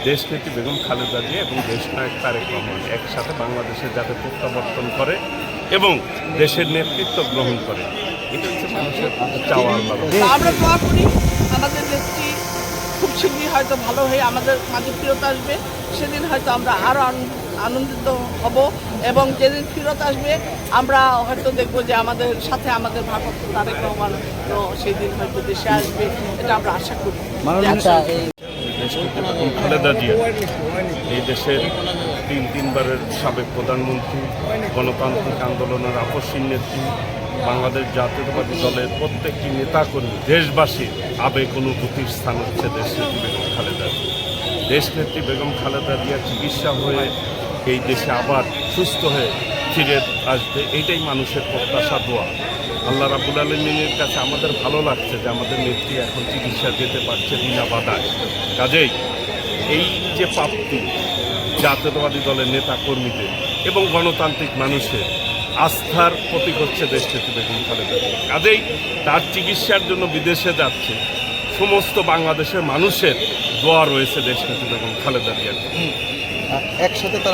দেশনেত্রী বেগম খালেদা জিয়া এবং দেশনায়ক তারেক রহমান একসাথে বাংলাদেশে যাতে প্রত্যাবর্তন করে এবং দেশের নেতৃত্ব গ্রহণ করে, এটা হচ্ছে মানুষের চাওয়া। আমরা দোয়া করি আমাদের নেত্রী খুব শীঘ্রই হয়তো ভালো হয়ে আমাদের মাঝে ফেরত আসবে। সেদিন হয়তো আমরা আরও আনন্দিত হব এবং যেদিন ফেরত আসবে আমরা হয়তো দেখব যে আমাদের সাথে আমাদের ভারপ্রাপ্ত তারেক রহমান সেই দিন হয়তো দেশে আসবে, এটা আমরা আশা করি। দেশনেত্রী বেগম খালেদা জিয়া এই দেশের তিনবারের সাবেক প্রধানমন্ত্রী, গণতান্ত্রিক আন্দোলনের আপসীন নেত্রী, বাংলাদেশ জাতীয়তাবাদী দলের প্রত্যেকটি নেতাকর্মী, দেশবাসীর আবেগ অনুভূতির স্থান হচ্ছে দেশনেত্রী বেগম খালেদা জিয়া। দেশনেত্রী বেগম খালেদা জিয়া চিকিৎসা হয়ে এই দেশে আবার সুস্থ হয়ে ফিরে আসবে, এইটাই মানুষের প্রত্যাশা, দোয়া। আল্লাহ রাব্বুল আলামিনের কাছে আমাদের ভালো লাগছে যে আমাদের নেত্রী এখন চিকিৎসা যেতে পারছে বিনা বাধায়। কাজেই এই যে প্রাপ্তি জাতীয়তাবাদী দলের নেতা কর্মীদের এবং গণতান্ত্রিক মানুষের আস্থার প্রতীক হচ্ছে দেশনেত্রী বেগম খালেদা জিয়া। কাজেই তার চিকিৎসার জন্য বিদেশে যাচ্ছে সমস্ত বাংলাদেশের মানুষের দোয়া রয়েছে দেশনেত্রী বেগম খালেদা জিয়ার। একসাথে